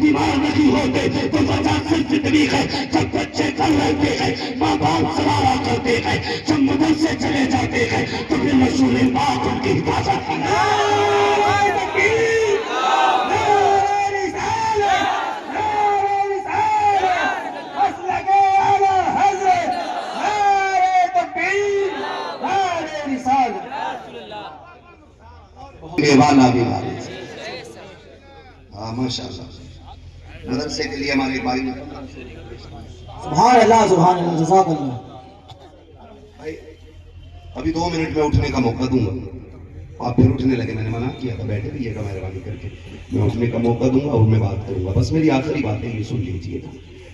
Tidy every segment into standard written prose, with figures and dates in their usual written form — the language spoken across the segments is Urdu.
بیمار نہیں ہوتے تو وجہ صرف اتنی ہے، جب بچے کر رہتے ہیں ماں باپ سوارا کرتے ہیں، جب مدرسے چلے جاتے ہیں تو پھر رسول پاک ان کی حفاظت کی۔ والا بھی والد، ہاں ماشاءاللہ مدرسے کے لیے ہمارے بھائی سبحان اللہ سبحان اللہ جزاک اللہ۔ بھائی ابھی 2 منٹ میں اٹھنے کا موقع دوں گا، آپ پھر اٹھنے لگے، میں نے منع کیا تھا بیٹھے رہیے گا مہربانی کر کے، میں اٹھنے کا موقع دوں گا اور میں بات کروں گا، بس میری آخری بات ہے یہ سن لیجیے گا،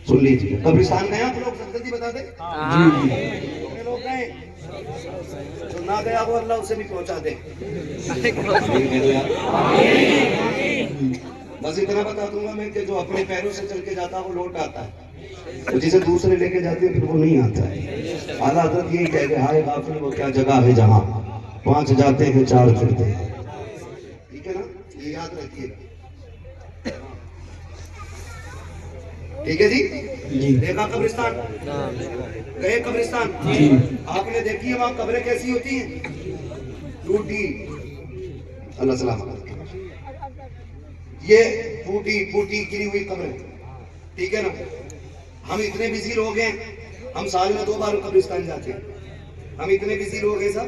سن لیجیے گا۔ قبرستان گئے آپ لوگ جلدی بتا دیں؟ کتنے لوگ گئے؟ جو نہ گیا وہ اللہ اسے بھی پہنچا دے۔ بس اتنا بتا دوں گا میں کہ جو اپنے پیروں سے چل کے جاتا وہ لوٹ آتا ہے، جسے دوسرے لے کے جاتے ہیں پھر وہ نہیں آتا ہے۔ اعلیٰ حضرت یہی کہہ گئے ہائے غافل وہ کیا جگہ ہے جہاں 5 جاتے ہیں 4 پھرتے ہیں، ٹھیک ہے نا، یہ یاد رکھیے گا، ٹھیک ہے جی؟ دیکھا قبرستان؟ گئے قبرستان؟ آپ نے دیکھی ہے وہاں قبریں کیسی ہوتی ہیں؟ ٹوٹی، اللہ سلامت، یہ ٹوٹی پھوٹی گری ہوئی قبریں، ٹھیک ہے نا۔ ہم اتنے بزی لوگ ہیں، ہم سال میں 2 بار قبرستان جاتے ہیں، ہم اتنے بزی لوگ ہیں سب،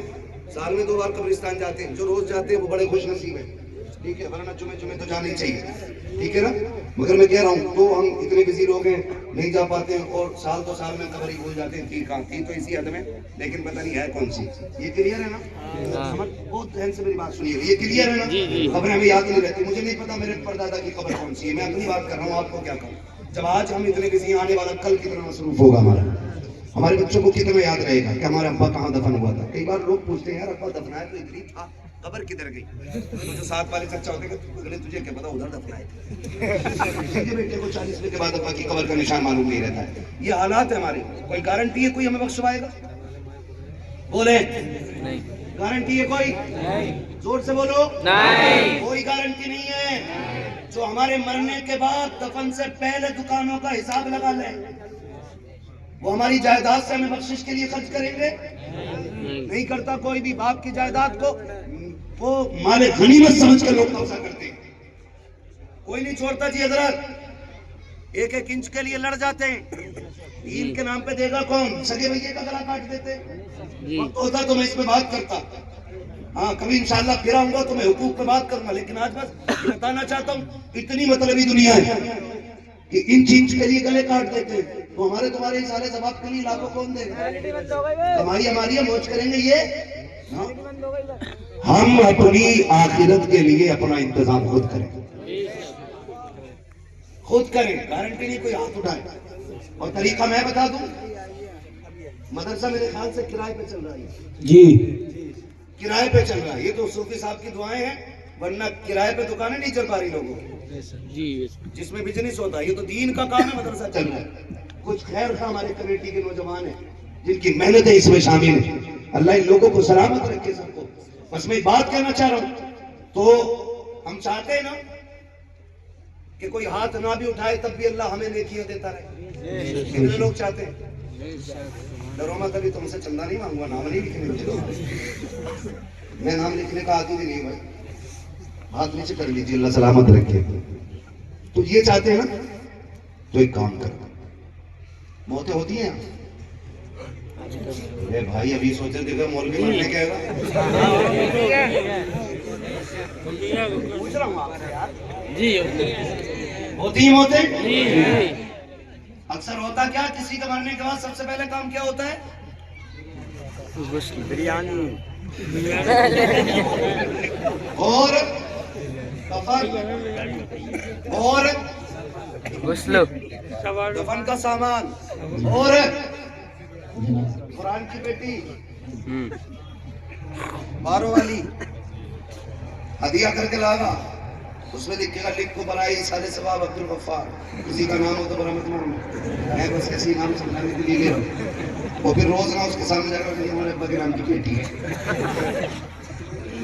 سال میں 2 بار قبرستان جاتے ہیں، جو روز جاتے ہیں وہ بڑے خوش نصیب ہیں، ٹھیک ہے، ورنہ جمعے تو جانا ہی چاہیے، ٹھیک ہے نا۔ مگر میں کہہ رہا ہوں تو ہم اتنے بزی لوگ ہیں نہیں جا پاتے ہیں، اور سال تو سال میں قبر ہی بھول جاتے ہیں، تھی تو اسی حد میں، لیکن پتہ نہیں ہے کون سی۔ یہ کلیئر ہے نا؟ بہت ذہن سے میری بات سنیے، یہ کلیئر ہے نا؟ خبریں ہمیں یاد نہیں رہتی، مجھے نہیں پتا میرے پردادا کی قبر کون سی ہے، میں اپنی بات کر رہا ہوں، آپ کو کیا کہوں۔ جب آج ہم اتنے بزی، آنے والا کل کتنا مصروف ہوگا ہمارا، ہمارے بچوں کو کتنا یاد رہے گا کہ ہمارا ابا کہاں دفن ہوا تھا۔ کئی بار لوگ پوچھتے ہیں یار ابا دفنایا تو ادھر ہی تھا، قبر کدھر گئی؟ تو جو ساتھ والے چچا ہوتے ہیں کہ اگلے تجھے کیا پتا ادھر دفنائے تھے، بیٹے کو 40 کے بعد ابا کی قبر کا نشان معلوم نہیں رہتا ہے۔ یہ حالات ہے ہمارے، کوئی گارنٹی ہے کوئی ہمیں بخشوائے گا؟ بولے گارنٹی ہے کوئی؟ زور سے بولو، کوئی گارنٹی نہیں ہے۔ جو ہمارے مرنے کے بعد دفن سے پہلے دکانوں کا حساب لگا لیں، وہ ہماری جائیداد سے ہمیں بخشش کے لیے خرچ کریں گے؟ نہیں کرتا کوئی بھی، باپ کی جائیداد کو وہ مال غنیمت سمجھ کر لوگ قبضہ کرتے ہیں، کوئی نہیں چھوڑتا جی حضرت، 1-1 انچ کے لیے لڑ جاتے ہیں، دین کے نام پہ دے گا کون؟ سگے بھائیے کا گلا کاٹ دیتے۔ وقت ہوتا تو میں اس پہ بات کرتا، ہاں کبھی انشاءاللہ پھر آؤں گا تو میں حقوق پہ بات کروں گا، لیکن آج بس بتانا چاہتا ہوں اتنی مطلبی دنیا ہے کہ انچ انچ کے لیے گلے کاٹ دیتے ہیں، تو ہمارے تمہارے سارے ثواب کے لیے لاکھوں کون دے گا؟ کمائی ہماری ہے، موج کریں گے یہ، ہم اپنی آخرت کے لیے اپنا انتظام خود کریں، خود کریں، گارنٹی نہیں کوئی ہاتھ اٹھائے۔ اور طریقہ میں بتا دوں، مدرسہ میرے خیال سے کرائے پہ چل رہا ہے جی، کرائے پہ چل رہا ہے، یہ تو صوفی صاحب کی دعائیں ہیں، ورنہ کرائے پہ دکانیں نہیں چل پا رہی لوگوں کی، جس میں بزنس ہوتا ہے، یہ تو دین کا کام ہے، مدرسہ چل رہا ہے۔ کچھ خیر خواہ ہمارے کمیٹی کے نوجوان ہیں جن کی محنتیں اس میں شامل ہیں، اللہ ان لوگوں کو سلامت رکھے سب کو۔ بس میں بات کہنا چاہ رہا ہوں، تو ہم چاہتے ہیں نا کہ کوئی ہاتھ نہ بھی اٹھائے تب بھی اللہ ہمیں نیکیاں دیتا رہے، کتنے لوگ چاہتے ہیں؟ ڈرو مت، ابھی تم سے چندہ نہیں مانگوا، نام نہیں لکھنے، میں نام لکھنے کا عادی نہیں بھائی، ہاتھ نیچے کر لیجیے، اللہ سلامت رکھے۔ تو یہ چاہتے ہیں نا، تو ایک کام کرو، موتیں ہوتی ہیں اے بھائی، ابھی سوچے دیکھا مولوی مرنے کہے گا، پوچھ رہا ہوں آپ سے یار، ہوتی ہیں موتیں؟ اکثر ہوتا کیا، کسی کا مرنے کے بعد سب سے پہلے کام کیا ہوتا ہے؟ بریانی اور کفن اور دفن کا سامان اور قرآن کی پیٹی 12 والی ہدیہ کر کے لاگا، اس میں لکھے گا لکھ کو برائی سارے ثواب عبد الغفار، کسی کا نام ہو تو برا مت ماننا، میں بس ایسی نام سمجھانے کے لیے لے رہا ہوں، اور پھر روز نہ اس کے سامنے جا کر ہمارے ابا کے نام کی پیٹی ہے،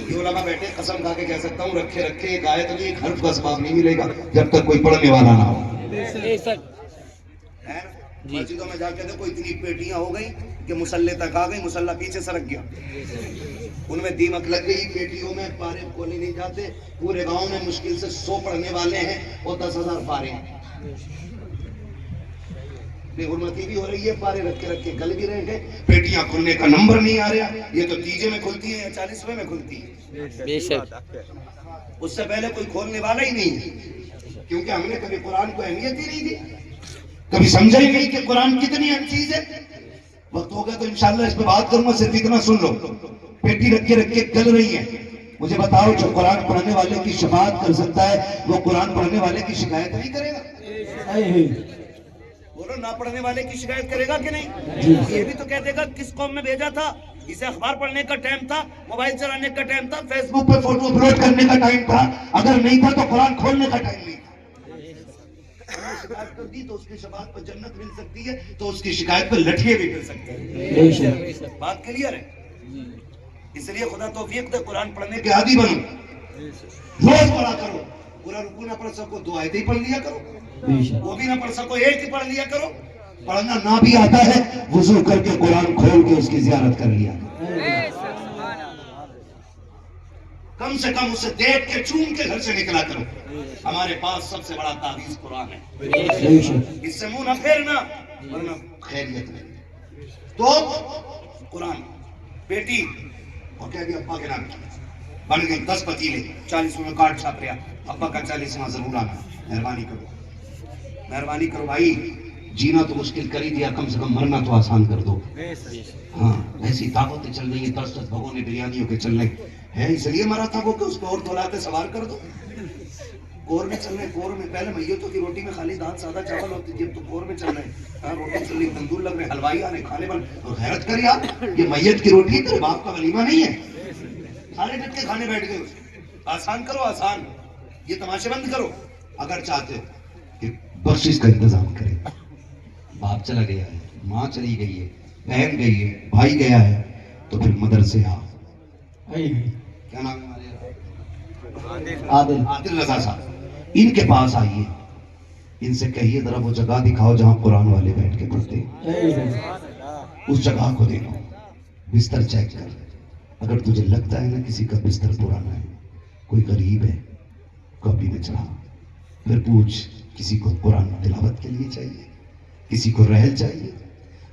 یہ علماء بیٹھے قسم کھا کے کہہ سکتا ہوں رکھے رکھے ایک آیت نہیں ایک حرف کا ثواب نہیں ملے گا جب تک کوئی پڑھنے والا نہ ہو. مسجدوں میں جا کے دیکھو اتنی پیٹیاں ہو گئی کہ مسلح تک آ گئی, مسلح پیچھے سرک گیا, ان میں دیمک لگ گئی, پیٹیوں میں پارے کھولے نہیں جاتے. پورے گاؤں میں مشکل سے 100 پڑھنے والے ہیں اور 10,000 پارے ہیں. بے حرمتی بھی ہو رہی ہے, پارے رکھے رکھے گل بھی رہے ہیں, پیٹیاں کھلنے کا نمبر نہیں آ رہا. یہ تو 30 میں کھلتی ہے یا 40ویں میں کھلتی ہے, بے شک اس سے پہلے کوئی کھولنے والا ہی نہیں ہے, کیونکہ ہم نے کبھی قرآن کو اہمیت ہی نہیں دی, کبھی سمجھا ہی نہیں کہ قرآن کتنی اہم چیز ہے. وقت ہوگا تو انشاءاللہ اس پہ بات کروں گا, صرف اتنا سن لو. پیٹی رکھ کے گل رہی ہے. مجھے بتاؤ جو قرآن پڑھنے والے کی شفاعت کر سکتا ہے وہ قرآن پڑھنے والے کی شکایت نہیں کرے گا؟ بولو, نہ پڑھنے والے کی شکایت کرے گا کہ نہیں؟ یہ بھی تو کہہ دے گا کس قوم میں بھیجا تھا, اسے اخبار پڑھنے کا ٹائم تھا, موبائل چلانے کا ٹائم تھا, فیس بک پہ فوٹو اپلوڈ کرنے کا ٹائم تھا, اگر نہیں تھا تو قرآن کھولنے کا ٹائم نہیں تھا. شکایت کر دی تو اس کی شفاعت پر جنت مل سکتی ہے, تو اس کی شکایت پر لٹھیے بھی مل سکتے ہیں. بات کلیئر ہے؟ اس لیے خدا توفیق دے قرآن پڑھنے کے عادی بنو, روز پڑھا کرو. پورا رکوع نہ پڑھ سکو 2 آیتیں ہی پڑھ لیا کرو, وہ بھی نہ پڑھ سکو 1 ہی پڑھ لیا کرو. پڑھنا نہ بھی آتا ہے وضو کر کے قرآن کھول کے اس کی زیارت کر لیا, کم سے کم اسے دیکھ کے چوم کے گھر سے نکلا کرو. ہمارے پاس سب سے بڑا تعویذ قرآن ہے, اس سے منہ نہ پھیرنا ورنہ خیریت نہیں. تو قرآن پیٹی اور کہہ دیا ابا کے نام کی بن گئی 10 پتیلے, 40 میں کارڈ چھاپ رہا, ابا کا 40واں ضرور آنا, مہربانی کرو, مہربانی کرو بھائی. جینا تو مشکل کر ہی دیا, کم سے کم مرنا تو آسان کر دو. ہاں ایسی دعوتیں چل رہی ہیں, 10 بھگونے بریانیوں کے چل رہے ہیں, اس لیے مرا تھا وہ کہ اس کو اور تولاتے سوار کر دو. کور میں چل رہے ہیں, کور میں پہلے میتوں کی روٹی میں خالی دال سادہ چاول ہوتی تھی, اب تو کور میں چل رہے ہیں, روٹی چل رہی, تندور لگ رہے, حلوائی آنے کھانے والے. اور حیرت کر یار, یہ میت کی روٹی تیرے باپ کا ولیمہ نہیں ہے, سارے ڈٹ کے کھانے بیٹھ گئے. آسان کرو آسان, یہ تماشے بند کرو. اگر چاہتے ہو کہ بخشش کا انتظام کرے, باپ چلا گیا ہے, ماں چلی گئی ہے, بہن گئی ہے, بھائی گیا ہے, تو پھر مدرسے آ, کیا نام ہے عادل رضا صاحب, ان کے پاس آئیے, ان سے کہیے ذرا وہ جگہ دکھاؤ جہاں قرآن والے بیٹھ کے پڑھتے, اس جگہ کو دیکھو, بستر چیک کر. اگر تجھے لگتا ہے نا کسی کا بستر پرانا ہے, کوئی غریب ہے, کاپی میں چڑھا, پھر پوچھ کسی کو قرآن تلاوت کے لیے چاہیے, کسی کو رحل چاہیے.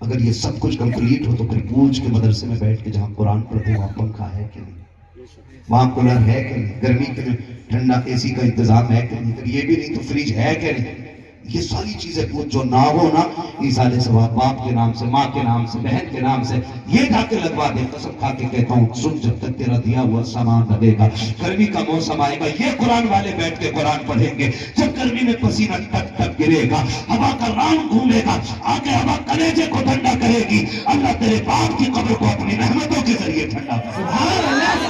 اگر یہ سب کچھ کمپلیٹ ہو تو پھر پوچھ کے مدرسے میں بیٹھ کے جہاں قرآن پڑھتے وہاں پنکھا ہے کہ نہیں, وہاں کولر ہے کہ نہیں, گرمی کے لیے ٹھنڈا اے سی کا انتظام ہے کہ نہیں, اگر یہ بھی نہیں تو فریج ہے کہ نہیں. یہ ساری چیزیں پوچھ, جو نہ ہو نا ایسالے ثواب باپ کے نام سے, ماں کے نام سے, بہن کے نام سے, یہ جا کے لگوا دے. قسم کھا کے کہتا ہوں, سن جب تک تیرا دیا ہوا سامان نہ دے گا. گرمی کا موسم آئے گا, یہ قرآن والے بیٹھ کے قرآن پڑھیں گے, جب گرمی میں پسینہ ٹپ ٹپ گرے گا, ہوا کا راؤنڈ گھومے گا, آگے ہوا کلیجے کو ٹھنڈا کرے گی, اللہ تیرے باپ کی قبر کو اپنی رحمتوں کے ذریعے ٹھنڈا کرے. سبحان اللہ,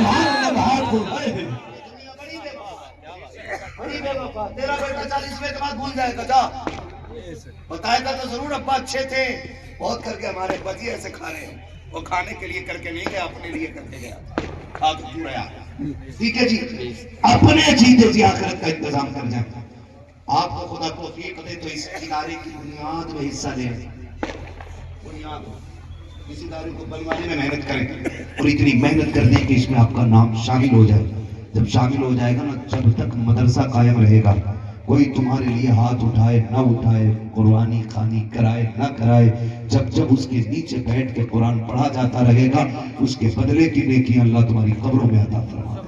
سبحان اللہ. تیرا بیٹا 40ویں کے بعد بھول جائے گا, جا بتائے گا تو ضرور ابا اچھے تھے, بہت کر کے ہمارے بچے ایسے کھا رہے ہیں, وہ کھانے کے لیے کر کے نہیں گیا, اپنے لیے کر کے گیا, کھا تو کیوں رہا. ٹھیک ہے جی, اپنے جیتے جی آخرت کا انتظام کر جائیں. آپ کو خدا توفیق دے تو اس ادارے کی بنیاد میں حصہ لیں, بنیاد اس ادارے کو بنوانے میں محنت کریں, اور اتنی محنت کر دیں کہ اس میں آپ کا نام شامل ہو جائے. جب شامل ہو جائے گا نا, جب تک مدرسہ قائم رہے گا, کوئی تمہارے لیے ہاتھ اٹھائے نہ اٹھائے, قرآنی خوانی کرائے نہ کرائے, جب اس کے نیچے بیٹھ کے قرآن پڑھا جاتا رہے گا, اس کے بدلے کی نیکی اللہ تمہاری قبروں میں عطا فرمائے.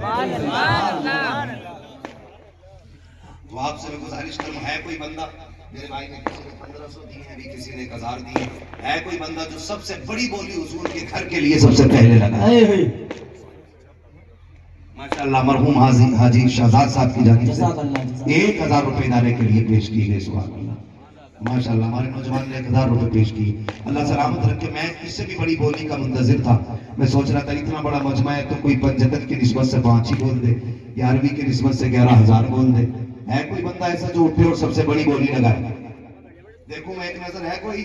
تو آپ سے میں گزارش کروں, ہے کوئی بندہ, میرے بھائی نے کسی نے 1500 دی ہے, ابھی کسی نے 1000 دی ہے کوئی بندہ جو سب سے بڑی بولی حضور کے گھر کے لیے سب سے پہلے لگا؟ ماشاءاللہ مرحوم حاجی شہزاد صاحب کی جانب سے 1000 روپے ادارے کے لیے پیش کیے گئے. سبحان اللہ, ماشاءاللہ ہمارے نوجوان نے 1000 روپے پیش کیے. اللہ سلامت رکھے. میں اس سے بھی بڑی بولی کا منتظر تھا, میں سوچ رہا تھا اتنا بڑا مجمع ہے تو کوئی پنجتن کی نسبت سے 5 ہی بول دے, 11ویں کی نسبت سے 11000 بول دے. ہے کوئی بندہ ایسا جو اٹھے اور سب سے بڑی بولی لگائے؟ دیکھوں میں ایک نظر, ہے کوئی؟